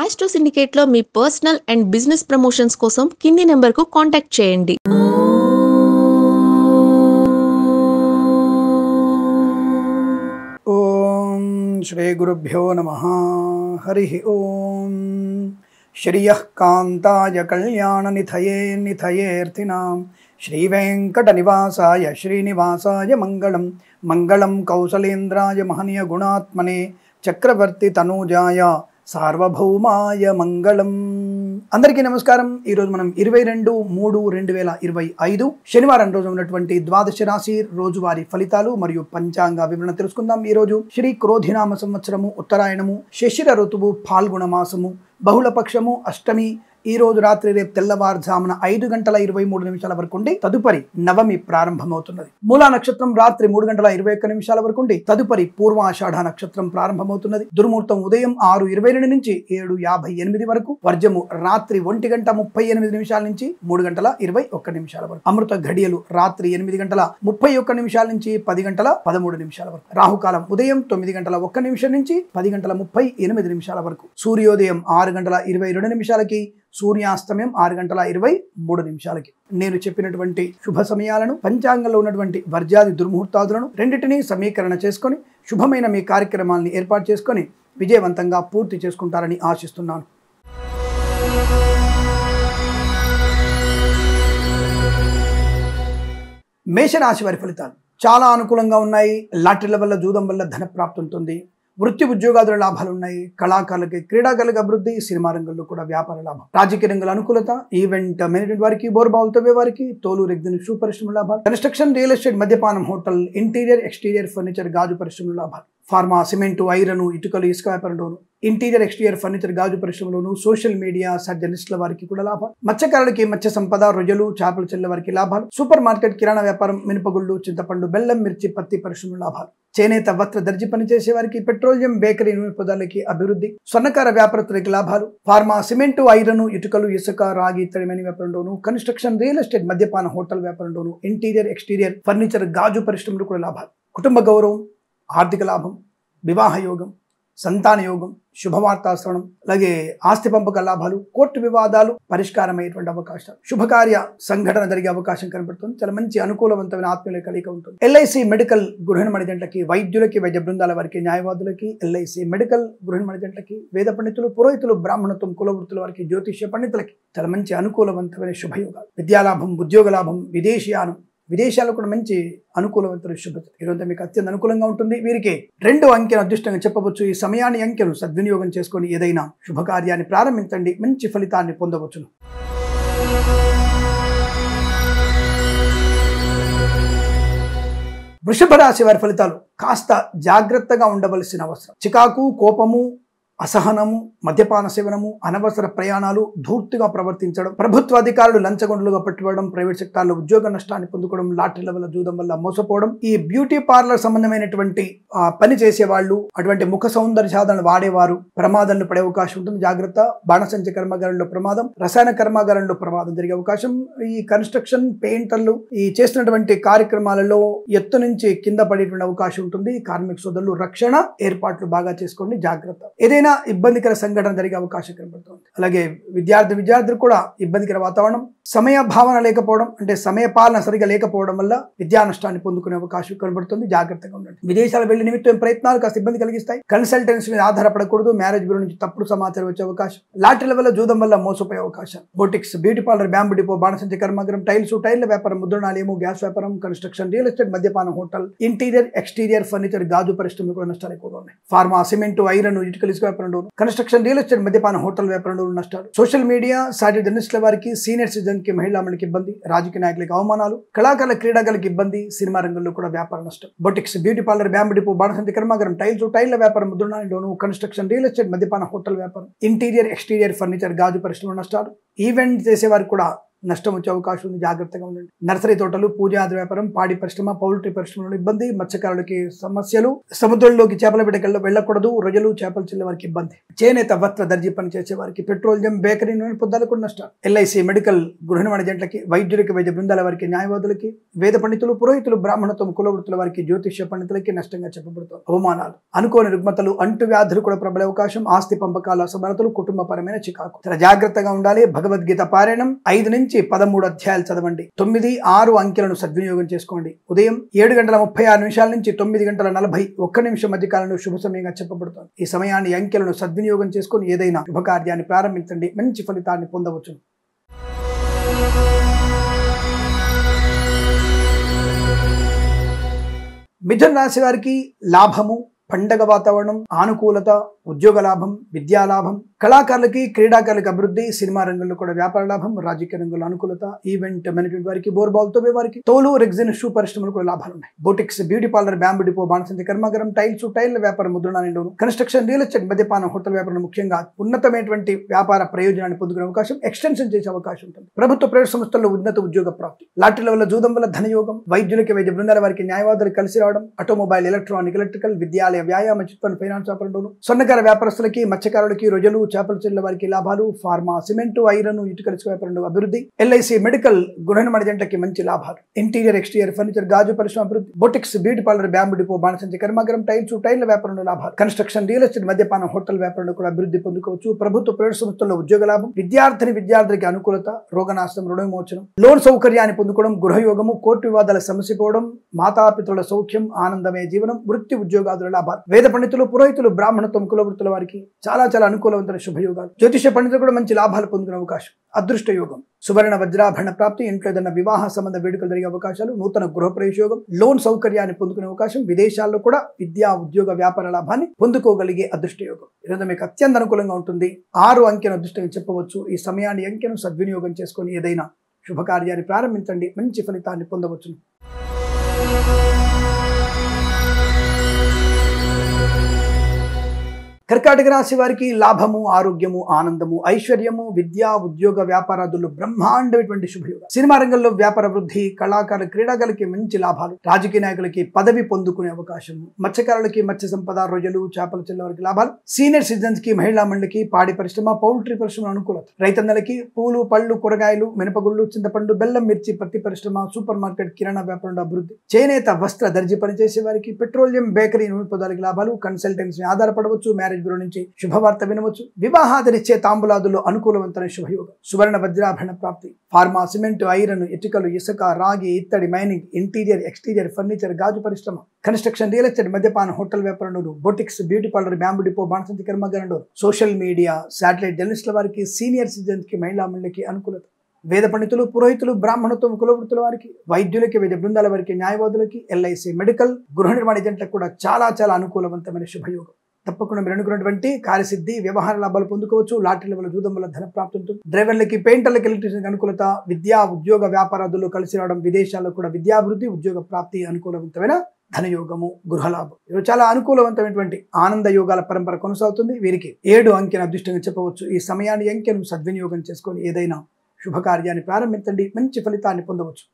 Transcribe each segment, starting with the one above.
Astro సిండికేట్లో మీ personal and business promotions కోసం కింది నెంబర్కు కాంటాక్ట్ చేయండి. ఓం శ్రీ గురుభ్యో నమః. హరి ఓం. శ్రియః కాంతాయ కళ్యాణనిధయే నిధయేర్థినాం శ్రీ వెంకట నివాసాయ శ్రీనివాసాయ మంగళం. మంగళం కౌసలేంద్రాయ మహనీయ గుణాత్మనే చక్రవర్తి తనూజాయ సార్వభౌమాయ మంగళం. అందరికీ నమస్కారం. ఈరోజు మనం 22/3/2025 శనివారం రోజు ఉన్నటువంటి ద్వాదశ రాశి రోజువారీ ఫలితాలు మరియు పంచాంగ వివరణ తెలుసుకుందాం. ఈరోజు శ్రీ క్రోధినామ సంవత్సరము, ఉత్తరాయణము, శిశిర ఋతువు, ఫాల్గుణ మాసము, బహుళపక్షము, అష్టమి. ఈ రోజు రాత్రి రేపు తెల్లవారుజామున 5:23 వరకు ఉండి తదుపరి నవమి ప్రారంభమవుతున్నది. మూలా నక్షత్రం రాత్రి 3:21 వరకు ఉండి తదుపరి పూర్వాషాఢ నక్షత్రం ప్రారంభమవుతున్నది. దుర్ముహూర్తం ఉదయం 6:22 నుంచి 7:58 వరకు, వర్జము రాత్రి 1:38 నుంచి 3:21 వరకు, అమృత ఘడియలు రాత్రి 8:31 నుంచి 10:13 వరకు, రాహుకాలం ఉదయం 9:01 నుంచి 10:38 వరకు, సూర్యోదయం 6:22 సూర్యాస్తమయం 6:23 నేను చెప్పినటువంటి శుభ సమయాలను, పంచాంగంలో ఉన్నటువంటి వర్జాది దుర్ముహూర్తాదులను రెండింటినీ సమీకరణ చేసుకొని శుభమైన మీ కార్యక్రమాలను ఏర్పాటు చేసుకొని విజయవంతంగా పూర్తి చేసుకుంటారని ఆశిస్తున్నాను. మేషరాశి వారి ఫలితాలు చాలా అనుకూలంగా ఉన్నాయి. లాటరీల వల్ల, జూదం వల్ల ధన ప్రాప్తి ఉంటుంది. వృత్తి ఉద్యోగాదుల లాభాలు ఉన్నాయి. కళాకారులకి, క్రీడాకారులకు అభివృద్ధి, సినిమా రంగంలో కూడా వ్యాపార లాభం, రాజకీయ రంగంలో అనుకూలత, ఈవెంట్ మేనేజ్మెంట్ వారికి, బోర్బావులు తవ్వే వారికి, తోలు రెగ్జిన్ షూ పరిశ్రమ లాభాలు, కన్స్ట్రక్షన్, రియల్ ఎస్టేట్, మద్యపానం, హోటల్, ఇంటీరియర్ ఎక్స్టీరియర్ ఫర్నిచర్, గాజు పరిశ్రమ లాభాలు, ఫార్మా, సిమెంటు, ఐరన్, ఇటుకలు, ఇసుక వ్యాపారంలోను, ఇంటీరియర్ ఎక్స్టీరియర్ ఫర్నిచర్, గాజు పరిశ్రమలోను, సోషల్ మీడియా, జర్నలిస్టుల వారికి కూడా లాభాలు, మత్స్యకారులకి మత్స్య సంపద, రొయ్యలు, చేపలు చెల్లె వారికి లాభాలు, సూపర్ మార్కెట్, కిరాణా వ్యాపారం, మినపగుళ్ళు, చింతపండు, బెల్లం, మిర్చి, పత్తి పరిశ్రమ లాభాలు, చేనేత, వస్త్ర, దర్జీ పనిచేసే వారికి, పెట్రోలియం, బేకరీ, నూనె పదార్థాలకి అభివృద్ధి, స్వర్ణకార వ్యాపారస్తులకి లాభాలు, ఫార్మా, సిమెంటు, ఐరన్, ఇటుకలు, ఇసుక, రాగి, తడిమైన వ్యాపారంలోను, కన్స్ట్రక్షన్, రియల్ ఎస్టేట్, మద్యపాన, హోటల్ వ్యాపారంలోను, ఇంటీరియర్ ఎక్స్టీరియర్ ఫర్నిచర్, గాజు పరిశ్రమలు కూడా లాభాలు, కుటుంబ గౌరవం, ఆర్థిక లాభం, వివాహ యోగం, సంతాన యోగం, శుభవార్తాశ్రవణం, అలాగే ఆస్తి పంపక లాభాలు, కోర్టు వివాదాలు పరిష్కారమయ్యేటువంటి అవకాశాలు, శుభకార్య సంఘటన జరిగే అవకాశం కనబడుతుంది. చాలా మంచి అనుకూలవంతమైన ఆత్మీయుల కలిగి ఉంటుంది. ఎల్ఐసి మెడికల్ గృహిణి జంటలకి, వైద్యులకి, వైద్య బృందాల వారికి, న్యాయవాదులకి, ఎల్ఐసి మెడికల్ గృహిణి జంటలకి, వేద పండితులు, పురోహితులు, బ్రాహ్మణత్వం, కులవృత్తుల వారికి, జ్యోతిష్య పండితులకి చాలా మంచి అనుకూలవంతమైన శుభయోగాలు, విద్యాలాభం, ఉద్యోగ లాభం, విదేశీయానం, విదేశాలు కూడా మంచి అనుకూలవంతుల శుభత. ఈరోజు మీకు అత్యంత అనుకూలంగా ఉంటుంది. వీరికి 2 అంకెను అదృష్టంగా చెప్పవచ్చు. ఈ సమయాన్ని, అంకెను సద్వినియోగం చేసుకొని ఏదైనా శుభకార్యాన్ని ప్రారంభించండి, మంచి ఫలితాన్ని పొందవచ్చును. వృషభ రాశి వారి ఫలితాలు కాస్త జాగ్రత్తగా ఉండవలసిన అవసరం. చికాకు, కోపము, అసహనము, మద్యపాన సేవనము, అనవసర ప్రయాణాలు, ధూర్తిగా ప్రవర్తించడం, ప్రభుత్వ అధికారులు లంచగొండలుగా పట్టుకోవడం, ప్రైవేట్ సెక్టార్లో ఉద్యోగ నష్టాన్ని పొందుకోవడం, లాటరీల వల్ల, జూదం వల్ల మోసపోవడం, ఈ బ్యూటీ పార్లర్ సంబంధమైనటువంటి పని చేసేవాళ్ళు, అటువంటి ముఖ సౌందర్య సాధనలు వాడేవారు ప్రమాదంలో పడే అవకాశం ఉంటుంది. జాగ్రత్త. బాణసంచ కర్మాగారంలో ప్రమాదం, రసాయన కర్మాగారంలో ప్రమాదం జరిగే అవకాశం. ఈ కన్స్ట్రక్షన్, పెయింటర్లు ఈ చేస్తున్నటువంటి కార్యక్రమాలలో ఎత్తు నుంచి కింద పడేటువంటి అవకాశం ఉంటుంది. కార్మిక సోదరులు రక్షణ ఏర్పాట్లు బాగా చేసుకోండి. జాగ్రత్త. ఏదైనా ఇబ్బందికర సంఘటన జరిగే అవకాశం కనబడుతుంది. అలాగే విద్యార్థులు కూడా ఇబ్బందికర వాతావరణం, సమయ భావన లేకపోవడం, అంటే సమయ పాలన సరిగా లేకపోవడం వల్ల విద్యా నష్టాన్ని పొందుకునే అవకాశం కనబడుతుంది. జాగ్రత్తగా ఉండండి. విదేశాలు వెళ్లి నిమిత్తం ప్రయత్నాలు కాస్త ఇబ్బంది కలిగిస్తాయి. కన్సల్టెన్సీ మీద ఆధారపడకూడదు. మ్యారేజ్ బ్యూరో నుంచి తప్పుడు సమాచారం వచ్చే అవకాశం, లాటరీల వల్ల, జూదం వల్ల మోసపోయే అవకాశం, boutiques, beauty parlour, bamboo depot, బాణసంచ కర్మాగారం, టైర్ల వ్యాపారం, ముద్రణాలయము, గ్యాస్ వ్యాపారం, కన్స్ట్రక్షన్, రియల్ ఎస్టేట్, మద్యపానం, హోటల్, ఇంటీరియర్ ఎక్స్టీరియర్ ఫర్నిచర్, గాజు పరిశ్రమలు కూడా నష్టాలు ఎక్కువగా ఉన్నాయి. ఫార్మా, సిమెంటు, ఐరన్, ఇటుకలు, ఇసుక వ్యాపారంలో, కన్స్ట్రక్షన్, రియల్ ఎస్టేట్, మద్యపాన, హోటల్ వ్యాపారంలో నష్టాలు, సోషల్ మీడియా, సాటి జర్నలిస్టుల వారికి, సీనియర్ సిటిజన్ కి, మహిళా మండలికి ఇబ్బంది, రాజకీయ నాయకులకు అవమానాలు, కళాకారుల, క్రీడాకారులకు ఇబ్బంది, సినిమా రంగంలో కూడా వ్యాపార నష్టం, boutiques, beauty parlour, bamboo depot, బాణసంచ కర్మాగారం, టైర్ల వ్యాపారం, ముద్రణాలయంలోను, కన్స్ట్రక్షన్, రియల్ ఎస్టేట్, మద్యపాన, హోటల్ వ్యాపారం, ఇంటీరియర్ ఎక్స్టీరియర్ ఫర్నిచర్, గాజు పరిశ్రమ నష్టాలు, ఈవెంట్ చేసేవారికి కూడా నష్టం వచ్చే అవకాశం ఉంది, జాగ్రత్తగా ఉండండి. నర్సరీ తోటలు, పూజాది వ్యాపారం, పాడి పరిశ్రమ, పౌల్ట్రీ పరిశ్రమలో ఇబ్బంది, మత్స్యకారులకి సమస్యలు, సముద్రంలోకి చేపల బిడ్డకల్లో వెళ్ళకూడదు, రొయ్యలు చేపలు చెల్లే వారికి ఇబ్బంది, చేనేత వస్త్ర దర్జీ పని చేసే వారికి, పెట్రోలియం, బేకరీ నూనె పొద్దాలకు కూడా నష్టాలు, ఎల్ఐసి, మెడికల్, గృహ నిర్మాణ జంటలకి, వైద్యులకి, వైద్య బృందాల వారికి, న్యాయవాదులకి, వేద పండితులు, పురోహితులు, బ్రాహ్మణత్వం, కులవృత్తుల వారికి, జ్యోతిష్య పండితులకి నష్టంగా చెప్పబడుతుంది. అవమానాలు, అనుకోని రుగ్మతలు, అంటు వ్యాధులు కూడా ప్రబలే అవకాశం, ఆస్తి పంపకాల అసమర్థతలు, కుటుంబపరమైన చికాకు. చాలా జాగ్రత్తగా ఉండాలి. భగవద్గీత పారాయణం 5 నుంచి 13 అధ్యాయాలు చదవండి. 9, 6 అంకెలను సద్వినియోగం చేసుకోండి. ఉదయం 7:36 నుంచి 9:41 మధ్య కాలంలో శుభ సమయంగా చెప్పబడుతుంది. ఈ సమయాన్ని అంకెలను సద్వినియోగం చేసుకుని ఏదైనా శుభకార్యాన్ని ప్రారంభించండి, మంచి ఫలితాన్ని పొందవచ్చు. మిథున రాశి వారికి లాభము, పండగ వాతావరణం, ఆనుకూలత, ఉద్యోగ లాభం, విద్యా లాభం, కళాకారులకి, క్రీడాకారులకు అభివృద్ధి, సినిమా రంగంలో కూడా వ్యాపార లాభం, రాజకీయ రంగంలో అనుకూలత, ఈవెంట్ మేనేజ్మెంట్ వారికి, బోర్బాల్ తోవే వారికి, తోలు, రెగ్జిన్, షూ పరిశ్రమలు కూడా లాభాలు ఉన్నాయి. Boutiques, beauty parlour, bamboo depot, బాణసంచి కర్మాగారం, టైల్ వ్యాపారం, ముద్రణాలయంలోను, కన్స్ట్రక్షన్, రియల్ ఎస్టేట్, మద్యపానం, హోటల్ వ్యాపారం ముఖ్యంగా ఉన్నతమైనటువంటి వ్యాపార ప్రయోజనాన్ని పొందుకునే అవకాశం, ఎక్స్టెన్షన్ చేసే అవకాశం ఉంటుంది. ప్రభుత్వ ప్రైవేట్ సంస్థల్లో ఉన్నత ఉద్యోగ ప్రాప్తి, లాటరీల వల్ల, జూదం వల్ల ధనయోగం, వైద్యులకి, వైద్య బృందాల వారికి, న్యాయవాదులు కలిసి రావడం, ఆటోమొబైల్, ఎలక్ట్రానిక్, ఎలక్ట్రికల్, విద్యాలయ, వ్యాయామ, చిట్ ఫండ్, ఫైనాన్స్ వ్యాపారంలోను, స్వర్ణకార వ్యాపారస్తులకి, మత్స్యకారులకి, రొయ్యలు చేపలు చెల్లెల వారికి లాభాలు, ఫార్మా, సిమెంటు, ఐరన్, ఇటుకల వ్యాపారంలో అభివృద్ధి, ఎల్ఐసి, మెడికల్, గృహ నిర్మాణ జంటకి మంచి లాభాలు, ఇంటీరియర్, ఎక్స్టీరియర్ ఫర్నిచర్, గాజు పరిశ్రమ అభివృద్ధి, boutiques, beauty parlour, bamboo depot, బాణసంచి కర్మాగారం, టైల్ వ్యాపారంలో లాభాలు, కన్స్ట్రక్షన్, రియల్ ఎస్టేట్, మద్యపానం, హోటల్ వ్యాపారంలో కూడా అభివృద్ధి పొందుకోవచ్చు. ప్రభుత్వ ప్రైవేట్ సంస్థల్లో ఉద్యోగ లాభం, విద్యార్థికి అనుకూలత, రోగనాశనం, రుణ విమోచనం, లోన్ సౌకర్యాన్ని పొందుకోవడం, గృహయోగము, కోర్టు వివాదాల సమస్య పోవడం, మాతాపితృల సౌఖ్యం, ఆనందమయ జీవనం, వృత్తి ఉద్యోగాదుల లాభాలు, వేద పండితులు, పురోహితులు, బ్రాహ్మణత్వం, కులవృత్తుల వారికి చాలా అనుకూలవంతమైన శుభయోగాలు, జ్యోతిష పండితులు కూడా మంచి లాభాలు పొందుకునే అవకాశం, అదృష్ట యోగం, సువర్ణ వజ్రాభరణ ప్రాప్తి, ఇంట్లో ఏదైనా వివాహ సంబంధ వేడుకలు జరిగే అవకాశాలు, నూతన గృహ ప్రవేశయోగం, లోన్ సౌకర్యాన్ని పొందుకునే అవకాశం, విదేశాల్లో కూడా విద్యా, ఉద్యోగ, వ్యాపార లాభాన్ని పొందుకోగలిగే అదృష్ట యోగం. ఈరోజు మీకు అత్యంత అనుకూలంగా ఉంటుంది. 6 అంకెను అదృష్టంగా చెప్పవచ్చు. ఈ సమయాన్ని, అంకెను సద్వినియోగం చేసుకొని ఏదైనా శుభకార్యాన్ని ప్రారంభించండి, మంచి ఫలితాన్ని పొందవచ్చు. కర్కాటక రాశి వారికి లాభము, ఆరోగ్యము, ఆనందము, ఐశ్వర్యము, విద్యా, ఉద్యోగ, వ్యాపారాదుల్లో బ్రహ్మాండమైనటువంటి శుభయోగం. సినిమా రంగంలో వ్యాపార వృద్ధి, కళాకారులు, క్రీడాకారులకి మంచి లాభాలు, రాజకీయ నాయకులకి పదవి పొందుకునే అవకాశం, మత్స్యకారులకి మత్స్య సంపద, రొయ్యలు చేపలు చెల్లె వారికి లాభాలు, సీనియర్ సిటిజన్స్ కి, మహిళా మండలికి, పాడి పరిశ్రమ, పౌల్ట్రీ పరిశ్రమ అనుకూలత, రైతన్నలకి పూలు, పళ్ళు, కూరగాయలు, మినపగుళ్ళు, చింతపండు, బెల్లం, మిర్చి, పత్తి పరిశ్రమ, సూపర్ మార్కెట్, కిరాణా వ్యాపారంలో అభివృద్ధి, చేనేత వస్త్ర దర్జీ పనిచేసే వారికి, పెట్రోలియం, బేకరీ, నూనె పదార్థాలకు లాభాలు, కన్సల్టెన్సీ ఆధారపడవచ్చు, మ్యారేజ్ బ్యూరో నుంచి శుభవార్త వినవచ్చు, వివాహాదనిచ్చే తాంబూలాదుల్లో అనుకూలవంతమైన శుభయోగం, సువర్ణ వజ్రాభరణ ప్రాప్తి, ఫార్మా, సిమెంట్, ఐరన్, ఇటుకలు, ఇసుక, రాగి, ఇత్తడి, మైనింగ్, ఇంటీరియర్, ఎక్స్టీరియర్ ఫర్నిచర్, గాజు పరిశ్రమ, కన్స్ట్రక్షన్, రియల్ ఎస్టేట్, మద్యపాన, హోటల్ వ్యాపారంలో, boutiques, beauty parlour, bamboo depot, బాణసంచి కర్మాగారంలో, సోషల్ మీడియా, శాటిలైట్ జర్నలిస్టుల వారికి, సీనియర్ సిటిజన్స్ కి, మహిళా మండలికి అనుకూలత, వేద పండితులు, పురోహితులు, బ్రాహ్మణత్వం, కులవృత్తుల వారికి, వైద్యులకి, వైద్య బృందాల వారికి, న్యాయవాదులకి, ఎల్ఐసి, మెడికల్, గృహ నిర్మాణ జంటలకు కూడా చాలా అనుకూలవంతమైన శుభయోగం. తప్పకుండా మీరు అనుకున్నటువంటి కార్యసిద్ధి, వ్యవహార లాభాలు పొందుకోవచ్చు. లాటరీ వల్ల, జూదం వల్ల ధన ప్రాప్తి ఉంటుంది. డ్రైవర్లకి, పెయింటర్లకి, ఎలక్ట్రీషియన్కి అనుకూలత, విద్యా, ఉద్యోగ, వ్యాపారాదుల్లో కలిసి రావడం, విదేశాల్లో కూడా విద్యాభివృద్ధి, ఉద్యోగ ప్రాప్తి, అనుకూలవంతమైన ధనయోగము, గృహలాభం. ఇవి చాలా అనుకూలవంతమైనటువంటి ఆనంద యోగాల పరంపర కొనసాగుతుంది. వీరికి 7 అంకెను అదృష్టంగా చెప్పవచ్చు. ఈ సమయాన్ని, అంకెను సద్వినియోగం చేసుకొని ఏదైనా శుభకార్యాన్ని ప్రారంభించండి, మంచి ఫలితాన్ని పొందవచ్చు.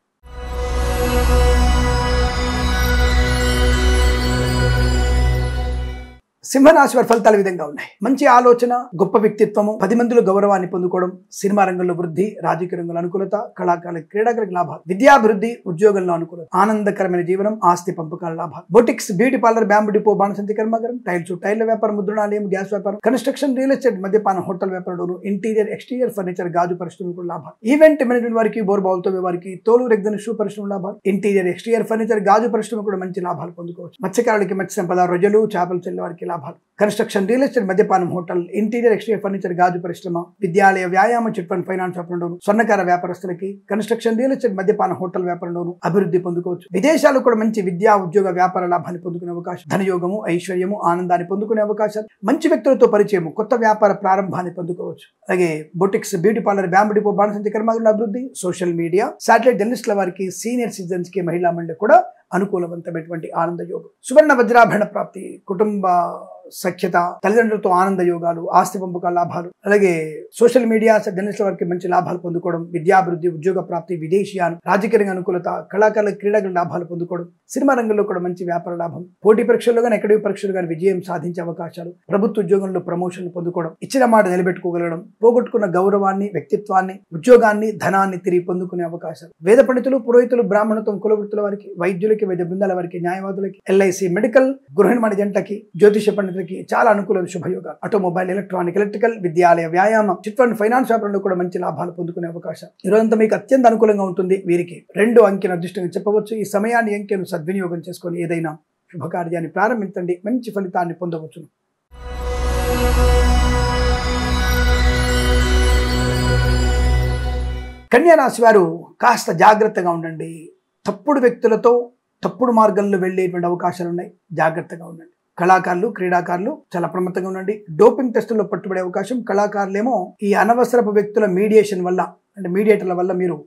సింహరాశి వారి ఫలితాలు విధంగా ఉన్నాయి. మంచి ఆలోచన, గొప్ప వ్యక్తిత్వము, 10 మందిలో గౌరవాన్ని పొందుకోవడం, సినిమా రంగంలో వృద్ధి, రాజకీయ రంగంలో అనుకూలత, కళాకారులకు, క్రీడాకారులకు లాభాలు, విద్యాభివృద్ధి, ఉద్యోగంలో అనుకూలత, ఆనందకరమైన జీవనం, ఆస్తి పంపకాల లాభాలు, boutiques, beauty parlour, bamboo depot, బాణసంచి కర్మాగారం, టైల్ వ్యాపారం, ముద్రణాలయం, గ్యాస్ వ్యాపారం, కన్స్ట్రక్షన్, రియల్ ఎస్టేట్, మద్యపాన, హోటల్ వ్యాపారంలో, ఇంటీరియర్, ఎక్స్టీరియర్ ఫర్నిచర్, గాజు పరిశ్రమలు కూడా లాభాలు, ఈవెంట్ మేనేజ్మెంట్ వారికి, బోర్బాల్ తోవే వారికి, తోలు, రెగ్జిన్, షూ పరిశ్రమ లాభాలు, ఇంటీరియర్, ఎక్స్టీరియర్ ఫర్నిచర్, గాజు పరిశ్రమ కూడా మంచి లాభాలు పొందుకోవచ్చు. మత్స్యకారులకి, మత్స్య సంపద, రొయ్యలు చేపలు చెల్లె వారికి లాభాలు, కన్స్ట్రక్షన్, రియల్ ఎస్టేట్, మద్యపానం, హోటల్, ఇంటీరియర్, ఎక్స్టీరియర్ ఫర్నిచర్, గాజు పరిశ్రమ, విద్యాలయ, వ్యాయామ, చిట్ ఫండ్, ఫైనాన్స్ వ్యాపారంలోను, స్వర్ణకార వ్యాపారస్తులకి, కన్స్ట్రక్షన్, రియల్ ఎస్టేట్, మద్యపాన, హోటల్ వ్యాపారంలోను అభివృద్ధి పొందుకోవచ్చు. విదేశాలు కూడా మంచి విద్యా, ఉద్యోగ, వ్యాపార లాభాన్ని పొందుకునే అవకాశం, ధనయోగము, ఐశ్వర్యము, ఆనందాన్ని పొందుకునే అవకాశాలు, మంచి వ్యక్తులతో పరిచయం, కొత్త వ్యాపార ప్రారంభాన్ని పొందుకోవచ్చు. అలాగే boutiques, beauty parlour, bamboo depot, బాణసంచి కర్మాగారంలో అభివృద్ధి, సోషల్ మీడియా, శాటిలైట్ జర్నలిస్టుల వారికి, సీనియర్ సిటిజన్స్ కి, మహిళా మండలి కూడా అనుకూలవంతమైనటువంటి ఆనంద యోగం. సువర్ణ వజ్రాభరణ ప్రాప్తి, కుటుంబ సఖ్యత, తల్లిదండ్రులతో ఆనంద యోగాలు, ఆస్తి పంపకాల లాభాలు, అలాగే సోషల్ మీడియా జర్నలిస్టుల వారికి మంచి లాభాలు పొందుకోవడం, విద్యాభివృద్ధి, ఉద్యోగ ప్రాప్తి, విదేశీయాలు, రాజకీయ అనుకూలత, కళాకారుల క్రీడల లాభాలు పొందుకోవడం, సినిమా రంగంలో కూడా మంచి వ్యాపార లాభం, పోటీ పరీక్షల్లో కానీ అకాడమిక్ పరీక్షలు కానీ విజయం సాధించే అవకాశాలు, ప్రభుత్వ ఉద్యోగంలో ప్రమోషన్లు పొందుకోవడం, ఇచ్చిన మాట నిలబెట్టుకోగలగడం, పోగొట్టుకున్న గౌరవాన్ని, వ్యక్తిత్వాన్ని, ఉద్యోగాన్ని, ధనాన్ని తిరిగి పొందుకునే అవకాశాలు, వేద పండితులు, పురోహితులు, బ్రాహ్మణత్వం, కులవృత్తుల వారికి, వైద్యులకి, వైద్య బృందాల వారికి, న్యాయవాదులకి, ఎల్ఐసి, మెడికల్, గృహ నిర్మాణ జంటకి, జ్యోతిష పండితులకి చాలా అనుకూల శుభయోగాలు. ఆటోమొబైల్, ఎలక్ట్రానిక్, ఎలక్ట్రికల్, విద్యాలయ, వ్యాయామం, చిట్ ఫండ్, ఫైనాన్స్ వ్యాపారంలో కూడా మంచి లాభాలు పొందుకునే అవకాశం. ఈరోజంతా మీకు అత్యంత అనుకూలంగా ఉంటుంది. వీరికి 2 అంకెను అదృష్టంగా చెప్పవచ్చు. ఈ సమయాన్ని, అంకెను సద్వినియోగం చేసుకొని ఏదైనా శుభకార్యాన్ని ప్రారంభించండి, మంచి ఫలితాన్ని పొందవచ్చు. కన్యా రాశి వారు కాస్త జాగ్రత్తగా ఉండండి. తప్పుడు వ్యక్తులతో తప్పుడు మార్గంలో వెళ్ళేటువంటి అవకాశాలు ఉన్నాయి. జాగ్రత్తగా ఉండండి. కళాకారులు, క్రీడాకారులు చాలా అప్రమత్తంగా ఉండండి. డోపింగ్ టెస్టుల్లో పట్టుబడే అవకాశం. కళాకారులేమో ఈ అనవసరపు వ్యక్తుల మీడియేషన్ వల్ల, అంటే మీడియేటర్ల వల్ల మీరు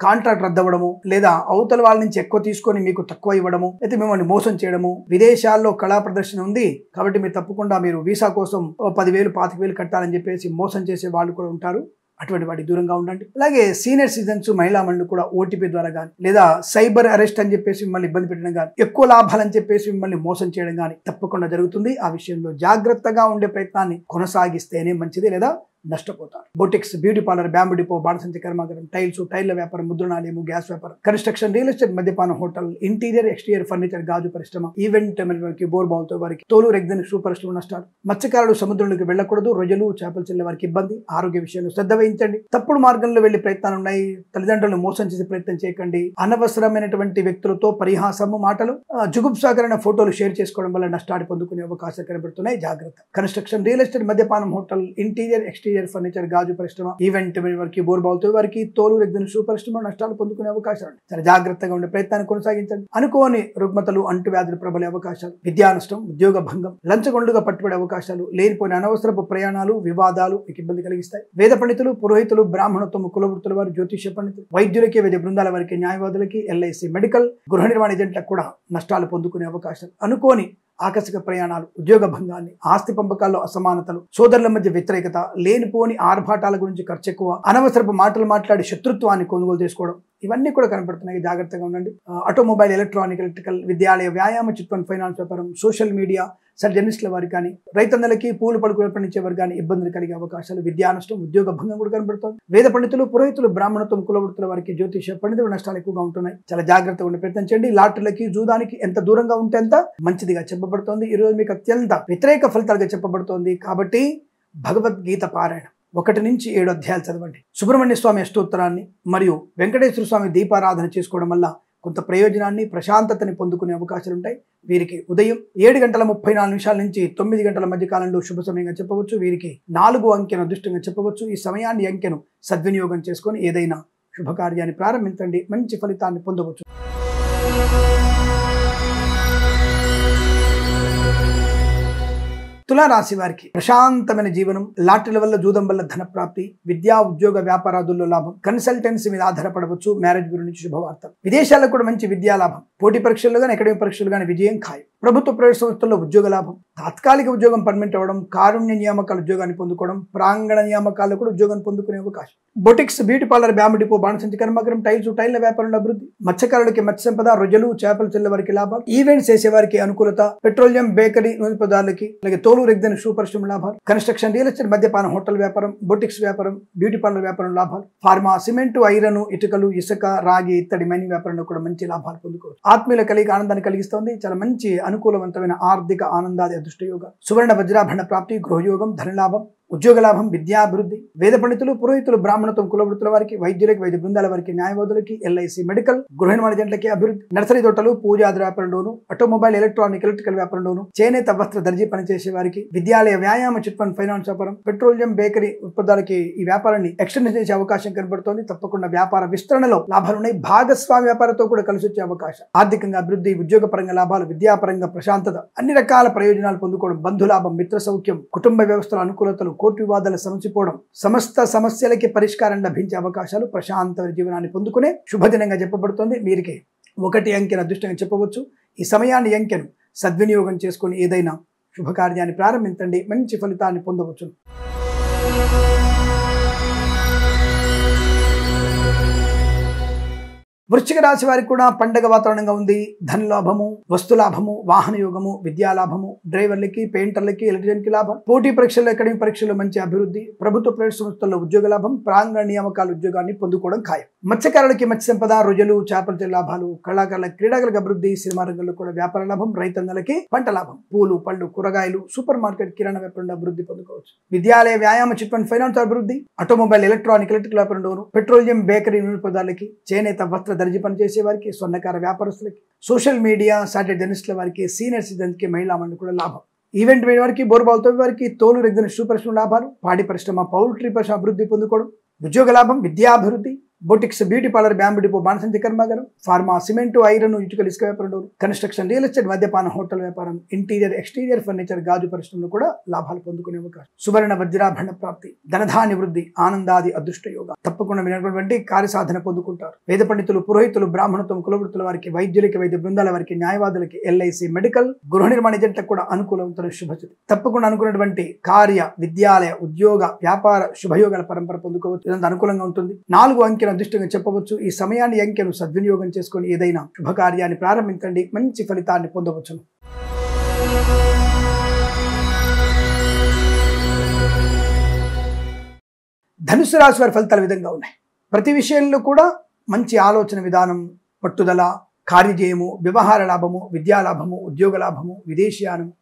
కాంట్రాక్ట్ రద్దవడము, లేదా అవతల వాళ్ళ నుంచి ఎక్కువ తీసుకొని మీకు తక్కువ ఇవ్వడము, అయితే మిమ్మల్ని మోసం చేయడము. విదేశాల్లో కళా ప్రదర్శన ఉంది కాబట్టి మీరు తప్పకుండా మీరు వీసా కోసం 10,000, 25,000 కట్టాలని చెప్పేసి మోసం చేసే వాళ్ళు కూడా ఉంటారు. అటువంటి వాటికి దూరంగా ఉండండి. అలాగే సీనియర్ సిటిజన్స్, మహిళా మండలి కూడా ఓటీపీ ద్వారా కానీ, లేదా సైబర్ అరెస్ట్ అని చెప్పేసి మిమ్మల్ని ఇబ్బంది పెట్టడం కానీ, ఎక్కువ లాభాలని చెప్పేసి మిమ్మల్ని మోసం చేయడం కానీ తప్పకుండా జరుగుతుంది. ఆ విషయంలో జాగ్రత్తగా ఉండే ప్రయత్నాన్ని కొనసాగిస్తేనే మంచిది, లేదా నష్టపోతారు. Boutiques, beauty parlour, bamboo depot, బాణసంచి కర్మాగారం, టైల్స్, టైళ్ల వ్యాపారం, ముద్రణాలయము, గ్యాస్ వ్యాపారం, కన్స్ట్రక్షన్, రియల్ ఎస్టేట్, మద్యపానం, హోటల్, ఇంటీరియర్, ఎక్స్టీరియర్ ఫర్నిచర్, గాజు పరిశ్రమ, ఈవెంట్ వారికి, బోర్ బావులతో వారికి, తోలు, రెగ్జన్, షూ పరిశ్రమ నష్టాలు, మత్స్యకారులు సముద్రంలోకి వెళ్ళకూడదు, రొయ్యలు, చేపలు చెల్లే వారికి ఇబ్బంది. ఆరోగ్య విషయంలో శ్రద్ధ వహించండి. తప్పుడు మార్గంలో వెళ్లే ప్రయత్నాలు ఉన్నాయి. తల్లిదండ్రులను మోసం చేసే ప్రయత్నం చేయకండి. అనవసరమైనటువంటి వ్యక్తులతో పరిహాసము మాటలు, జుగుప్సాకరణ ఫోటోలు షేర్ చేసుకోవడం వల్ల నష్టాన్ని పొందుకునే అవకాశాలు కనబడుతున్నాయి. జాగ్రత్త. కన్స్ట్రక్షన్, రియల్ ఎస్టేట్, మద్యపానం, హోటల్, ఇంటీరియర్, ఎక్స్టీరియర్ ఫర్నిచర్, గాజు పరిశ్రమ, ఈవెంట్ వారికి, బోర్ బావులతో వారికి, తోలు, రెగ్జన్, షూ పరిశ్రమ నష్టాలు పొందుకునే అవకాశాలు. చాలా జాగ్రత్తగా ఉండే ప్రయత్నాన్ని కొనసాగించండి. అనుకోని రుగ్మతలు, అంటువ్యాధులు ప్రబలే అవకాశాలు, విద్యా నష్టం, ఉద్యోగ భంగం, లంచగొండుగా పట్టుబడే అవకాశాలు, లేనిపోయిన అనవసరపు ప్రయాణాలు, వివాదాలు మీకు ఇబ్బంది కలిగిస్తాయి. వేద పండితులు, పురోహితులు, బ్రాహ్మణత్వం, కులవృత్తుల వారు, జ్యోతిష పండితులు, వైద్యులకి, వైద్య బృందాల వారికి, న్యాయవాదులకి, ఎల్ఐసి, మెడికల్, గృహ నిర్మాణ ఏజెంట్లకు కూడా నష్టాలు పొందుకునే అవకాశాలు. అనుకోని ఆకస్మిక ప్రయాణాలు, ఉద్యోగ భంగాన్ని, ఆస్తి పంపకాల్లో అసమానతలు, సోదరుల మధ్య వ్యతిరేకత, లేనిపోని ఆర్భాటాల గురించి ఖర్చు ఎక్కువ, అనవసరపు మాటలు మాట్లాడి శత్రుత్వాన్ని కొనుగోలు చేసుకోవడం, ఇవన్నీ కూడా కనపడుతున్నాయి. జాగ్రత్తగా ఉండండి. ఆటోమొబైల్, ఎలక్ట్రానిక్, ఎలక్ట్రికల్, విద్యాలయ, వ్యాయామ, చిట్ ఫండ్, ఫైనాన్స్ వ్యాపారం, సోషల్ మీడియా, జర్నలిస్టుల వారికి కానీ, రైతన్నలకి, పూలు పడుకులు పండించే వారికి కానీ ఇబ్బందులు కలిగే అవకాశాలు, విద్యా నష్టం, ఉద్యోగ భంగం కూడా కనబడుతుంది. వేద పండితులు, పురోహితులు, బ్రాహ్మణత్వం, కులవృత్తుల వారికి, జ్యోతిష పండితులు నష్టాలు ఎక్కువగా ఉంటున్నాయి. చాలా జాగ్రత్తగా ఉండే ప్రయత్నం చేయండి. లాటరీలకి, జూదానికి ఎంత దూరంగా ఉంటే అంత మంచిదిగా చెప్పబడుతోంది. ఈ రోజు మీకు అత్యంత వ్యతిరేక ఫలితాలుగా చెప్పబడుతోంది. కాబట్టి భగవద్గీత పారాయణ 1 నుంచి 7 అధ్యాయాలు చదవండి. సుబ్రహ్మణ్య స్వామి అష్టోత్తరాన్ని మరియు వెంకటేశ్వర స్వామి దీపారాధన చేసుకోవడం వల్ల కొంత ప్రయోజనాన్ని, ప్రశాంతతని పొందుకునే అవకాశాలు ఉంటాయి. వీరికి ఉదయం 7:34 నుంచి 9 గంటల మధ్య కాలంలో శుభ సమయంగా చెప్పవచ్చు. వీరికి 4 అంకెను అదృష్టంగా చెప్పవచ్చు. ఈ సమయాన్ని, అంకెను సద్వినియోగం చేసుకొని ఏదైనా శుభకార్యాన్ని ప్రారంభించండి, మంచి ఫలితాన్ని పొందవచ్చు. తులారాశి వారికి ప్రశాంతమైన జీవనం, లాటరీల వల్ల, జూదం వల్ల ధన ప్రాప్తి, విద్యా, ఉద్యోగ, వ్యాపారాదుల్లో లాభం, కన్సల్టెన్సీ మీద ఆధారపడవచ్చు, మ్యారేజ్ గురించి శుభవార్తలు, విదేశాలకు కూడా మంచి విద్యా లాభం, పోటీ పరీక్షల్లో కానీ, అకాడమిక్ పరీక్షలు కానీ విజయం ఖాయం, ప్రభుత్వ ప్రైవేట్ సంస్థల్లో ఉద్యోగ లాభం, తాత్కాలిక ఉద్యోగం పర్మనెంట్ అవ్వడం, కారుణ్య నియామకాల ఉద్యోగాన్ని పొందుకోవడం, ప్రాంగణ నియామకాల్లో కూడా ఉద్యోగాన్ని పొందుకునే అవకాశం, boutiques, beauty parlour, bamboo depot, బాణసంచి కర్మాగారం, టైల్స్, టైళ్ల వ్యాపారంలో అభివృద్ధి, మత్స్యకారులకి మత్స్య సంపద, రొయ్యలు, చేపలు చెల్లె వారికి లాభాలు, ఈవెంట్స్ చేసేవారికి అనుకూలత, పెట్రోలియం, బేకరీ, నూనె పదార్థాలకి, అలాగే తోలు, రెగ్జన్, షూ పరిశ్రమ లాభాలు, కన్స్ట్రక్షన్, రియల్ ఎస్టేట్, మద్యపానం, హోటల్ వ్యాపారం, బొటిక్స్ వ్యాపారం, బ్యూటీ పార్లర్ వ్యాపారం లాభాలు, ఫార్మా, సిమెంట్, ఐరన్, ఇటుకలు, ఇసుక, రాగి, ఇత్తడి, మైనింగ్ వ్యాపారంలో కూడా మంచి లాభాలు పొందుకోవచ్చు. ఆత్మీయుల కలిగి ఆనందాన్ని కలిగిస్తోంది. చాలా మంచి అనుకూలవంతమైన ఆర్థిక ఆనందాది అదృష్ట యోగం, సువర్ణ వజ్రాభరణ ప్రాప్తి, గృహయోగం, ధనలాభం, ఉద్యోగ లాభం, విద్యాభివృద్ధి, వేద పండితులు, పురోహితులు, బ్రాహ్మణత్వం, కులవృత్తుల వారికి, వైద్యులకి, వైద్య బృందాల వారికి, న్యాయవాదులకి, ఎల్ఐసి, మెడికల్, గృహ నిర్మాణ జంటలకి అభివృద్ధి, నర్సరీ తోటలు, పూజాది వ్యాపారంలోను, ఆటోమొబైల్, ఎలక్ట్రానిక్, ఎలక్ట్రికల్ వ్యాపారంలోను, చేనేత, వస్త్ర, దర్జీ పనిచేసే వారికి, విద్యాలయ, వ్యాయామ, చిట్ ఫండ్, ఫైనాన్స్ వ్యాపారం, పెట్రోలియం, బేకరీ ఉత్పత్తులకి ఈ వ్యాపారాన్ని ఎక్స్టెండ్ చేసే అవకాశం కనబడుతోంది. తప్పకుండా వ్యాపార విస్తరణలో లాభాలున్నాయి. భాగస్వామి వ్యాపారంతో కూడా కలిసి వచ్చే అవకాశం, ఆర్థికంగా అభివృద్ధి, ఉద్యోగపరంగా లాభాలు, విద్యాపరంగా ప్రశాంతత, అన్ని రకాల ప్రయోజనాలు పొందుకోవడం, బంధులాభం, మిత్ర సౌఖ్యం, కుటుంబ వ్యవస్థల అనుకూలతలు, కోర్టు వివాదాల సమసిపోవడం, సమస్త సమస్యలకి పరిష్కారం లభించే అవకాశాలు, ప్రశాంతమైన జీవనాన్ని పొందుకునే శుభదినంగా చెప్పబడుతోంది. వీరికి 1 అంకెను అదృష్టంగా చెప్పవచ్చు. ఈ సమయాన్ని అంకెను సద్వినియోగం చేసుకొని ఏదైనా శుభకార్యాన్ని ప్రారంభించండి, మంచి ఫలితాన్ని పొందవచ్చు. వృశ్చిక రాశి వారికి కూడా పండగ వాతావరణంగా ఉంది. ధనలాభము, వస్తులాభము, వాహన యోగము, విద్యాలాభము, డ్రైవర్లకి, పెయింటర్లకి, ఎలక్ట్రీషియన్కి లాభం, పోటీ పరీక్షలు, అకాడమిక్ పరీక్షల్లో మంచి అభివృద్ధి, ప్రభుత్వ ప్రైవేట్ సంస్థల్లో ఉద్యోగ లాభం, ప్రాంగణ నియామకాల ఉద్యోగాన్ని పొందుకోవడం ఖాయం. మత్స్యకారులకి మత్స్య సంపద, రొయ్యలు, చేపల లాభాలు, కళాకారులకు క్రీడాకారులకు అభివృద్ధి, సినిమా రంగంలో కూడా వ్యాపార లాభం, రైతన్నలకి పంట లాభం, పూలు, పళ్ళు, కూరగాయలు, సూపర్ మార్కెట్, కిరాణా వ్యాపారంలో అభివృద్ధి పొందుకోవచ్చు. విద్యాలయ, వ్యాయామ, చిట్ ఫండ్, ఫైనాన్స్ అభివృద్ధి, ఆటోమొబైల్, ఎలక్ట్రానిక్, ఎలక్ట్రికల్ వ్యాపారంలోను, పెట్రోలియం, బేకరీ, నూనె పదార్థాలకి, చేనేత, వస్త్ర, దర్జీ పనిచేసే వారికి, స్వర్ణకార వ్యాపారస్తులకి, సోషల్ మీడియా, సాటిలైట్ జర్నలిస్టుల వారికి, సీనియర్ సిటిజన్స్కి, మహిళా మండలి కూడా లాభం. ఈవెంట్ వారికి, బోర్బాల్తో వారికి, తోలు రెగ్గిన షూ పరిశ్రమ లాభాలు, పాడి పరిశ్రమ, పౌల్ట్రీ పరిశ్రమ అభివృద్ధి పొందుకోవడం, ఉద్యోగ లాభం, విద్యాభివృద్ధి, boutiques, beauty parlour, bamboo depot, బాణసంచి కర్మాగారం, ఫార్మా, సిమెంటు, ఐరన్, ఇటుకలు, ఇసుక వ్యాపారం, కన్స్ట్రక్షన్, రియల్ ఎస్టేట్, మద్యపాన, హోటల్ వ్యాపారం, ఇంటీరియర్, ఎక్స్టీరియర్ ఫర్నిచర్, గాజు పరిశ్రమలు కూడా లాభాలు పొందుకునే అవకాశం. సువర్ణ వజ్రాభరణ ప్రాప్తి, ధనధాన్య వృద్ధి, ఆనందాది అదృష్ట యోగ తప్పకుండా వినటువంటి కార్యసాధన పొందుకుంటారు. వేద పండితులు, పురోహితులు, బ్రాహ్మణత్వం, కులవృత్తుల వారికి, వైద్యులకి, వైద్య బృందాల వారికి, న్యాయవాదులకి, ఎల్ఐసి, మెడికల్, గృహ నిర్మాణ ఏజెంట్లకు కూడా అనుకూలవంతున్న శుభచరి. తప్పకుండా అనుకున్నటువంటి కార్య, విద్యాలయ, ఉద్యోగ, వ్యాపార శుభయోగాల పరంపర పొందుకోవచ్చు. ఇదంతా అనుకూలంగా ఉంటుంది. 4 అంకెను అదృష్టంగా చెప్పవచ్చు. ఈ సమయాన్ని అంకెను సద్వినియోగం చేసుకొని ఏదైనా శుభకార్యాన్ని ప్రారంభించండి, మంచి ఫలితాన్ని పొందవచ్చు. ధనుసు రాశి వారి ఫలితాలు విధంగా ఉన్నాయి. ప్రతి విషయంలో కూడా మంచి ఆలోచన విధానం, పట్టుదల, కార్యజయము, వ్యవహార లాభము, విద్యాలాభము, ఉద్యోగ లాభము, విదేశీయానము,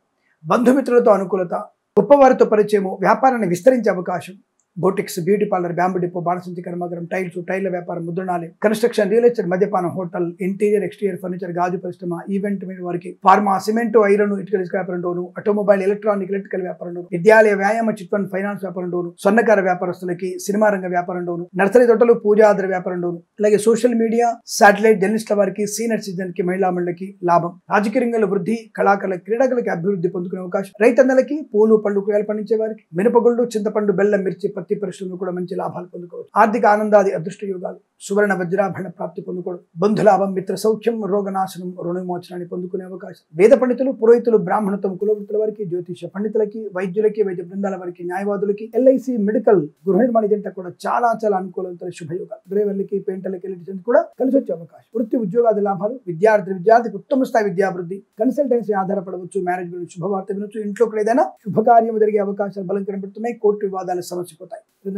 బంధుమిత్రులతో అనుకూలత, గొప్పవారితో పరిచయము, వ్యాపారాన్ని విస్తరించే అవకాశం, boutiques, beauty parlour, bamboo depot, బాణసంచి కర్మాగారం, టైల్స్, టైర్ల వ్యాపారం, ముద్రణాలయం, కన్స్ట్రక్షన్, రియల్ ఎస్టేట్, మద్యపానం, హోటల్, ఇంటీరియర్, ఎక్స్టీరియర్ ఫర్నిచర్, గాజు పరిశ్రమ, ఈవెంట్ వారికి, ఫార్మా, సిమెంటు, ఐరన్, ఇటుకల, ఇసుక వ్యాపారంలోను, ఆటోమొబైల్, ఎలక్ట్రానిక్, ఎలక్ట్రికల్ వ్యాపారంలోను, విద్యాలయ, వ్యాయామ, చిట్ ఫండ్, ఫైనాన్స్ వ్యాపారంలోను, స్వర్ణకార వ్యాపారస్తులకి, సినిమా రంగ వ్యాపారంలోను, నర్సరీ తోటలు, పూజాద్ర వ్యాపారంలోను, అలాగే సోషల్ మీడియా, సాటిలైట్ జర్నలిస్టుల వారికి, సీనియర్ సిటిజన్ కి, మహిళా మండలికి లాభం. రాజకీయ రంగంలో వృద్ధి, కళాకారుల, క్రీడాకారులకి అభివృద్ధి పొందుకునే అవకాశం. రైతన్నలకి, పూలు, పళ్ళు, కూరగాయలు పండించే వారికి, మినపగుళ్ళు, చింతపండు, బెల్లం, మిర్చి, పత్తి పరిశ్రమలు కూడా మంచి లాభాలు పొందుకోవచ్చు. ఆర్థిక ఆనందాది అదృష్ట యోగాలు, సువర్ణ వజ్రాభరణ ప్రాప్తి పొందుకోవడం, బంధులాభం, మిత్ర సౌఖ్యం, రోగనాశనం, రుణవిమోచనాన్ని పొందుకునే అవకాశం. వేద పండితులు, పురోహితులు, బ్రాహ్మణత్వం, కులవృత్తుల వారికి, జ్యోతిష పండితులకి, వైద్యులకి, వైద్య బృందాల వారికి, న్యాయవాదులకి, ఎల్ఐసి, మెడికల్, గృహ నిర్మాణ ఏజెంట్లకు కూడా చాలా అనుకూలమైన శుభయోగాలు. డ్రైవర్లకి, పెయింటర్లకి, ఎలక్ట్రీషియన్ కూడా కలిసి వచ్చే అవకాశం. వృత్తి ఉద్యోగాది లాభాలు, విద్యార్థికి ఉత్తమ స్థాయి విద్యాభివృద్ధి, కన్సల్టెన్సీ ఆధారపడవచ్చు, మ్యారేజ్ గురించి శుభవార్త వినొచ్చు, ఇంట్లో కూడా ఏదైనా శుభకార్యం జరిగే అవకాశాలు బలం కనబడుతున్నాయి. కోర్టు వివాదాలు సమస్యపోతాయి.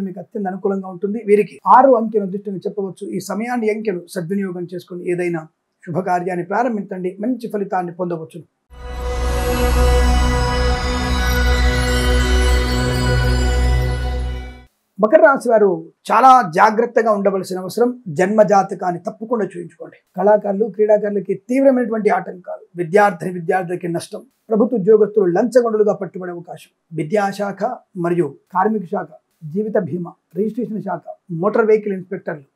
మీకు అత్యంత అనుకూలంగా ఉంటుంది. వీరికి 6 అంకెను అదృష్టంగా చెప్పవచ్చు. ఈ సమయాన్ని అంకెను సద్వినియోగం చేసుకుని ఏదైనా శుభకార్యాన్ని ప్రారంభించండి, మంచి ఫలితాన్ని పొందవచ్చు. మకర రాశి వారు చాలా జాగ్రత్తగా ఉండవలసిన అవసరం. జన్మజాతకాన్ని తప్పకుండా చూయించుకోండి. కళాకారులు, క్రీడాకారులకి తీవ్రమైనటువంటి ఆటంకాలు, విద్యార్థులకి నష్టం, ప్రభుత్వ ఉద్యోగస్తులు లంచగొండలుగా పట్టుబడే అవకాశం, విద్యాశాఖ మరియు కార్మిక శాఖ, జీవిత బీమా, రిజిస్ట్రేషన్ శాఖ, మోటార్ వెహికల్ ఇన్స్పెక్టర్లు,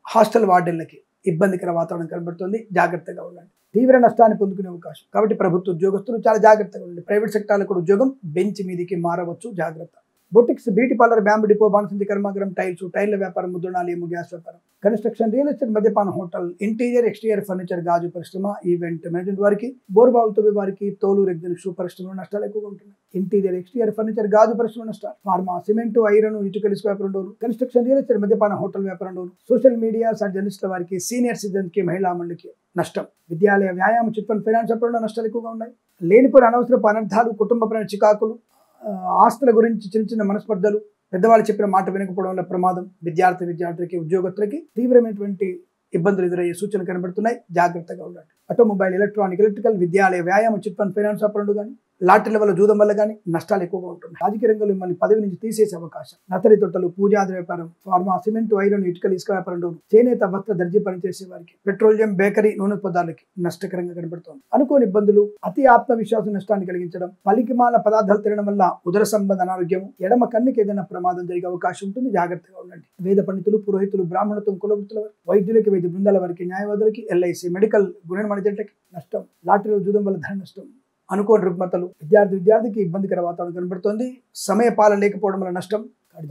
హాస్టల్ వార్డెన్లకి ఇబ్బందికర వాతావరణం కనబడుతుంది. జాగ్రత్తగా ఉండండి. తీవ్ర నష్టాన్ని పొందుకునే అవకాశం. కాబట్టి ప్రభుత్వ ఉద్యోగస్తులు చాలా జాగ్రత్తగా ఉండండి. ప్రైవేట్ సెక్టార్లో కూడా ఉద్యోగం బెంచ్ మీదికి మారవచ్చు. జాగ్రత్త. Boutiques, beauty parlour, bamboo depot, బాణసంచి కర్మాగారం, టైల్స్, టైర్ల వ్యాపారం, ముద్రణాలయం, గ్యాస్ వ్యాపారం, కన్స్ట్రక్షన్, రియల్ ఎస్టేట్, మద్యపాన, హోటల్, ఇంటీరియర్, ఎక్స్టీరియర్ ఫర్నిచర్, గాజు పరిశ్రమ, ఈవెంట్ మేనేజ్మెంట్ వారికి, బోర్బావులతో వారికి, తోలు రెగ్గిన షూ పరిశ్రమలో నష్టాలు ఎక్కువగా ఉంటున్నాయి. ఇంటీరియర్, ఎక్స్టీరియర్ ఫర్నిచర్, గాజు పరిశ్రమ నష్టాలు, ఫార్మా, సిమెంటు, ఐరన్, ఇటుకల, ఇసుక వ్యాపారంలోను, కన్స్ట్రక్షన్, రియల్ ఎస్టేట్, మద్యపాన, హోటల్ వ్యాపారంలోను, సోషల్ మీడియా, జర్నలిస్టుల వారికి, సీనియర్ సిటిజన్ కి, మహిళా మండలికి నష్టం. విద్యాలయ, వ్యాయామ, చిట్ ఫండ్, ఫైనాన్స్ వ్యాపారంలో నష్టాలు ఎక్కువగా ఉన్నాయి. లేనిపోయిన అనవసరపు అనర్థాలు, కుటుంబపరమైన చికాకులు, ఆస్తుల గురించి చిన్న మనస్పర్ధలు, పెద్దవాళ్ళు చెప్పిన మాట వినకపోవడం వల్ల ప్రమాదం. విద్యార్థులకి, ఉద్యోగస్తులకి తీవ్రమైనటువంటి ఇబ్బందులు ఎదురయ్యే సూచనలు కనబడుతున్నాయి. జాగ్రత్తగా ఉండండి. ఆటోమొబైల్, ఎలక్ట్రానిక్, ఎలక్ట్రికల్, విద్యాలయ, వ్యాయామ, చిట్ ఫండ్, ఫైనాన్స్ వ్యాపారంలో కానీ, లాటరీల వల్ల, జూదం వల్ల కానీ నష్టాలు ఎక్కువగా ఉంటున్నాయి. రాజకీయ రంగంలో మిమ్మల్ని పదవి నుంచి తీసేసే అవకాశం. నర్సరీ తోటలు, పూజాద్ర వ్యాపారం, ఫార్మా, సిమెంటు, ఐరన్, ఇటుకలు, ఇసుక వ్యాపారంలో, చేనేత, వస్త్ర, దర్జీ పనిచేసే వారికి, పెట్రోలియం, బేకరీ, నూనె పదార్థాలకి నష్టకరంగా కనబడుతోంది. అనుకోని ఇబ్బందులు, అతి ఆత్మవిశ్వాసం నష్టాన్ని కలిగించడం, పలికిమాల పదార్థాలు తినడం వల్ల ఉదర సంబంధ అనారోగ్యం, ఎడమ కన్నుకి ఏదైనా ప్రమాదం జరిగే అవకాశం ఉంటుంది. జాగ్రత్తగా ఉండండి. వేద పండితులు, పురోహితులు, బ్రాహ్మణత్వం, కులవృత్తుల వారికి, వైద్యులకి, వైద్య బృందాల వారికి, న్యాయవాదులకి, ఎల్ఐసి, మెడికల్, గృహ నిర్మాణ ఏజెంట్లకి నష్టం. లాటరీలో, జూదం వల్ల ధన నష్టం. అనుకోని రుగ్మతలు, విద్యార్థికి ఇబ్బందికర వాతావరణం కనబడుతోంది. సమయ పాలన లేకపోవడం వల్ల నష్టం.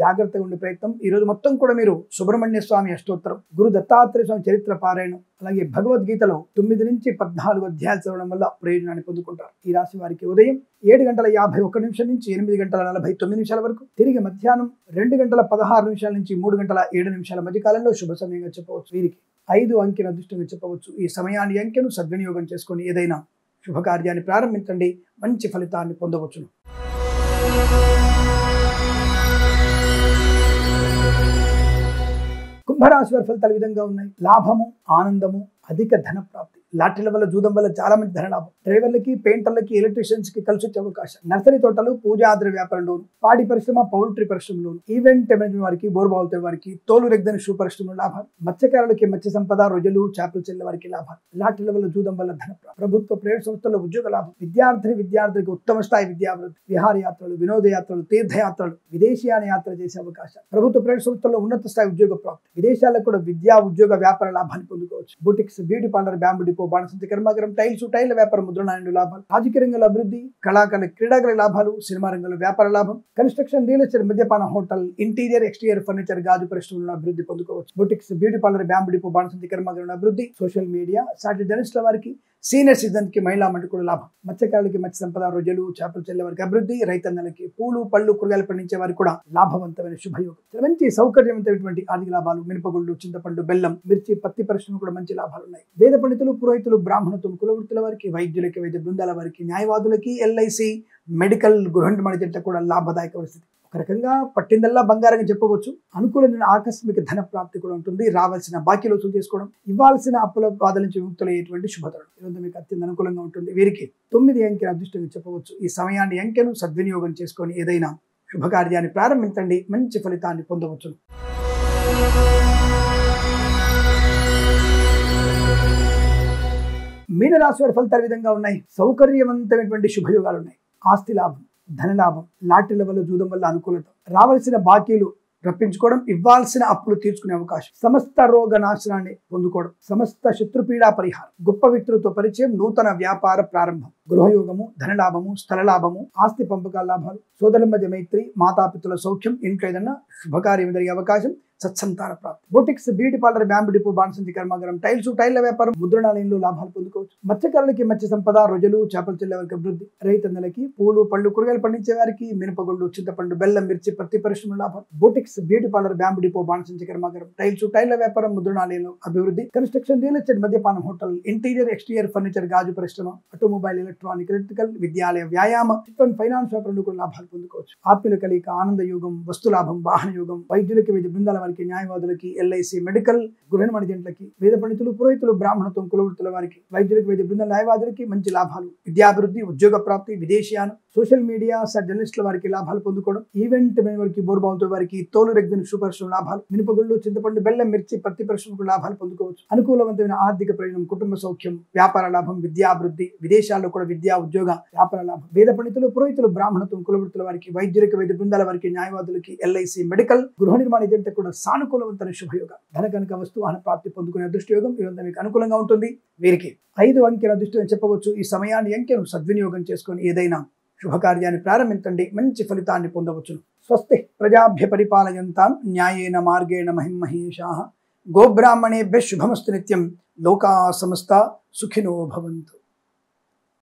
జాగ్రత్తగా ఉండే ప్రయత్నం. ఈ రోజు మొత్తం కూడా మీరు సుబ్రహ్మణ్య స్వామి అష్టోత్తరం, గురు దత్తాత్రేయ స్వామి చరిత్ర పారాయణం, అలాగే భగవద్గీతలో 9 నుంచి 14 అధ్యాయాలు చదవడం వల్ల ప్రయోజనాన్ని పొందుకుంటారు. ఈ రాశి వారికి ఉదయం 7:51 నుంచి 8:49 వరకు, తిరిగి మధ్యాహ్నం 2:16 నుంచి 3:07 మధ్య కాలంలో శుభ సమయంగా చెప్పవచ్చు. వీరికి 5 అంకెను అదృష్టంగా చెప్పవచ్చు. ఈ సమయాన్ని అంకెను సద్వినియోగం చేసుకొని ఏదైనా శుభకార్యాన్ని ప్రారంభించండి, మంచి ఫలితాన్ని పొందవచ్చును. కుంభరాశి వారి ఫలితాలు విధంగా ఉన్నాయి. లాభము, ఆనందము, అధిక ధన ప్రాప్తి. లాటరీల వల్ల, జూదం వల్ల చాలా మంది ధనలాభం. డ్రైవర్లకి, పెయింటర్లకి, ఎలక్ట్రీషియన్స్ కి కలిసి వచ్చే అవకాశం. నర్సరీ తోటలు, పూజాద్ర వ్యాపారంలోను, పాడి పరిశ్రమ, పౌల్ట్రీ పరిశ్రమలోను, ఈవెంట్ మేనేజ్మెంట్ వారికి, బోర్బావులతో వారికి, తోలు రెగ్దని షూ పరిశ్రమలో లాభాలు. మత్స్యకారులకి మత్స్య సంపద, రొయ్యలు, చేపలు చెల్లె వారికి లాభాలు. లాటరీల వల్ల, జూదం వల్ల ధన ప్రాప్తి. ప్రభుత్వ, ప్రైవేట్ సంస్థల్లో ఉద్యోగ లాభం. విద్యార్థికి ఉత్తమ స్థాయి విద్యాభివృద్ధి. విహారయాత్రలు, వినోదయాత్రలు, తీర్థయాత్రలు, విదేశీయాన యాత్ర చేసే అవకాశం. ప్రభుత్వ, ప్రైవేట్ సంస్థల్లో ఉన్నత స్థాయి ఉద్యోగ ప్రాప్తి. విదేశాలకు కూడా విద్యా, ఉద్యోగ, వ్యాపార లాభాన్ని పొందుకోవచ్చు. Boutiques, beauty parlour, bamboo depot, బాణసంచి కర్మాగారం, టైల్ వ్యాపారం, ముద్రణాయండు లాభాలు. రాజకీయ రంగంలో అభివృద్ధి, కళాకారుల, క్రీడాకారుల లాభాలు. సినిమా రంగంలో వ్యాపార లాభం. కన్స్ట్రక్షన్, రియల్ ఎస్టేట్, మద్యపాన, హోటల్, ఇంటీరియర్, ఎక్స్టీరియర్ ఫర్నిచర్, గాజు పరిశ్రమలను అభివృద్ధి పొందుకోవచ్చు. Boutiques, beauty parlour, bamboo depot, బాణసంచి కర్మాగారం అభివృద్ధి. సోషల్ మీడియా, సాటి జర్నలిస్టుల వారికి, సీనియర్ సిటిజన్ కి, మహిళా మండలికి లాభం. మత్స్యకారులకి మత్స్య సంపద, రొయ్యలు, చేపలు చెల్లె వారికి అభివృద్ధి. రైతన్నలకి, పూలు, పళ్ళు, కూరగాయలు పండించే వారికి కూడా లాభవంతమైన శుభయోగం. మంచి సౌకర్యవంతమైనటువంటి ఆర్థిక లాభాలు. మినపగుళ్ళు, చింతపండు, బెల్లం, మిర్చి, పత్తి పరిశ్రమ కూడా మంచి లాభాలు ఉన్నాయి. వేద పండితులు, పురోహితులు, బ్రాహ్మణత్వం, కులవృత్తుల వారికి, వైద్యులకి, వైద్య బృందాల వారికి, న్యాయవాదులకి, ఎల్ఐసి, మెడికల్, గృహ నిర్మాణ జంట కూడా లాభదాయక పరిస్థితి. ఒక రకంగా పట్టిందల్లా బంగారంగా చెప్పవచ్చు. అనుకూలమైన ఆకస్మిక ధన ప్రాప్తి కూడా ఉంటుంది. రావాల్సిన బాకీలు వసూలు చేసుకోవడం, ఇవ్వాల్సిన అప్పుల బాధల నుంచి విముక్తులయ్యేటువంటి శుభతరుణం. ఈరోజు మీకు అత్యంత అనుకూలంగా ఉంటుంది. వీరికి 9 అంకెను అదృష్టంగా చెప్పవచ్చు. ఈ సమయాన్ని, అంకెను సద్వినియోగం చేసుకొని ఏదైనా శుభకార్యాన్ని ప్రారంభించండి, మంచి ఫలితాన్ని పొందవచ్చు. మీనరాశి వారి ఫలితాలు విధంగా ఉన్నాయి. సౌకర్యవంతమైనటువంటి శుభయోగాలు ఉన్నాయి. ఆస్తి లాభం, ధనలాభం. లాటరీల వల్ల, జూదం వల్ల అనుకూలత. రావాల్సిన బాకీలు రప్పించుకోవడం, ఇవ్వాల్సిన అప్పులు తీర్చుకునే అవకాశం. సమస్త రోగ నాశనాన్ని పొందుకోవడం, సమస్త శత్రుపీడా పరిహారం, గొప్ప వ్యక్తులతో పరిచయం, నూతన వ్యాపార ప్రారంభం, గృహయోగము, ధనలాభము, స్థల లాభము, ఆస్తి పంపకాల లాభాలు, సోదరుల మధ్య మైత్రి, మాతాపితుల సౌఖ్యం, ఇంట్లో ఏదైనా శుభకార్యం జరిగే అవకాశం, సత్సంతాన ప్రాప్తి. Boutiques, beauty parlour, bamboo depot, బాణసంచి కర్మాగారం, టైల్ల వ్యాపారం, ముద్రణాలయంలో లాభాలు పొందుకోవచ్చు. మత్స్యకారులకి మత్స్య సంపద, రొయ్యలు, చేపలు చెల్లె వారికి అభివృద్ధి. రైతన్నలకి, పూలు, పళ్ళు, కూరగాయలు పండించే వారికి, మినపగుళ్ళు, చింతపండు, బెల్లం, మిర్చి, పత్తి పరిశ్రమ లాభాలు. Boutiques, beauty parlour, bamboo depot, బాణసంచి కర్మాగారం, టైల్ల వ్యాపారం, ముద్రణాలయంలో అభివృద్ధి. కన్స్ట్రక్షన్, రియల్ ఎస్టేట్, మద్యపానం, హోటల్, ఇంటీరియర్, ఎక్స్టీరియర్ ఫర్నిచర్, గాజు పరిశ్రమ, ఆటోమొబైల్, ఎలక్ట్రానిక్, ఎలక్ట్రికల్, విద్యాలయ, వ్యాయామ, ఫైనాన్స్ వ్యాపారంలో కూడా లాభాలు పొందుకోవచ్చు. ఆత్మీయుల కలిక, ఆనంద యోగం, వస్తు లాభం, వాహన యోగం. వైద్యులకి, వైద్య బృందాల వారికి, న్యాయవాదులకి, ఎల్ఐసి, మెడికల్, గృహ నిర్మాణ జంటలకి, వేద పండితులు, పురోహితులు, బ్రాహ్మణత్వం, కులవృత్తుల వారికి, వైద్యులకి, వైద్య బృందాల, న్యాయవాదులకి మంచి లాభాలు. విద్యాభివృద్ధి, ఉద్యోగ ప్రాప్తి, విదేశీయానం. సోషల్ మీడియా, జర్నలిస్టుల వారికి లాభాలు పొందుకోవడం. ఈవెంట్ వారికి, బోర్బావులతో వారికి, తోలు రెగ్దని షూ పరిశ్రమ లాభాలు. మినపగుళ్ళు, చింతపండు, బెల్లం, మిర్చి, పత్తి పరిశ్రమకు లాభాలు పొందుకోవచ్చు. అనుకూలవంతమైన ఆర్థిక ప్రయోజనం, కుటుంబ సౌఖ్యం, వ్యాపార లాభం, విద్యాభివృద్ధి. విదేశాల్లో కూడా విద్యా, ఉద్యోగ, వ్యాపార లాభం. వేద పండితులు, పురోహితులు, బ్రాహ్మణత్వం, కులవృత్తుల వారికి, వైద్యులకి, వైద్య బృందాల వారికి, న్యాయవాదులకి, ఎల్ఐసి, మెడికల్, గృహ నిర్మాణ జంట కూడా సానుకూలవంతమైన శుభయోగం. ధన కనుక వస్తువాహన ప్రాప్తి పొందుకునే అదృష్టయోగం ఈరోజు మీకు అనుకూలంగా ఉంటుంది. వీరికి 5 అంకెల అదృష్టం చెప్పవచ్చు. ఈ సమయాన్ని, అంకెను సద్వినియోగం చేసుకొని ఏదైనా శుభకార్యాన్ని ప్రారంభించండి, మంచి ఫలితాన్ని పొందవచ్చు. స్వస్తి ప్రజాభ్య పరిపాలయంతాం న్యాయేన మార్గేణ మహిమహేషాః. గోబ్రాహ్మణేభ్యః శుభమస్తు నిత్యం. లోకా సమస్తా సుఖినో భవంతు.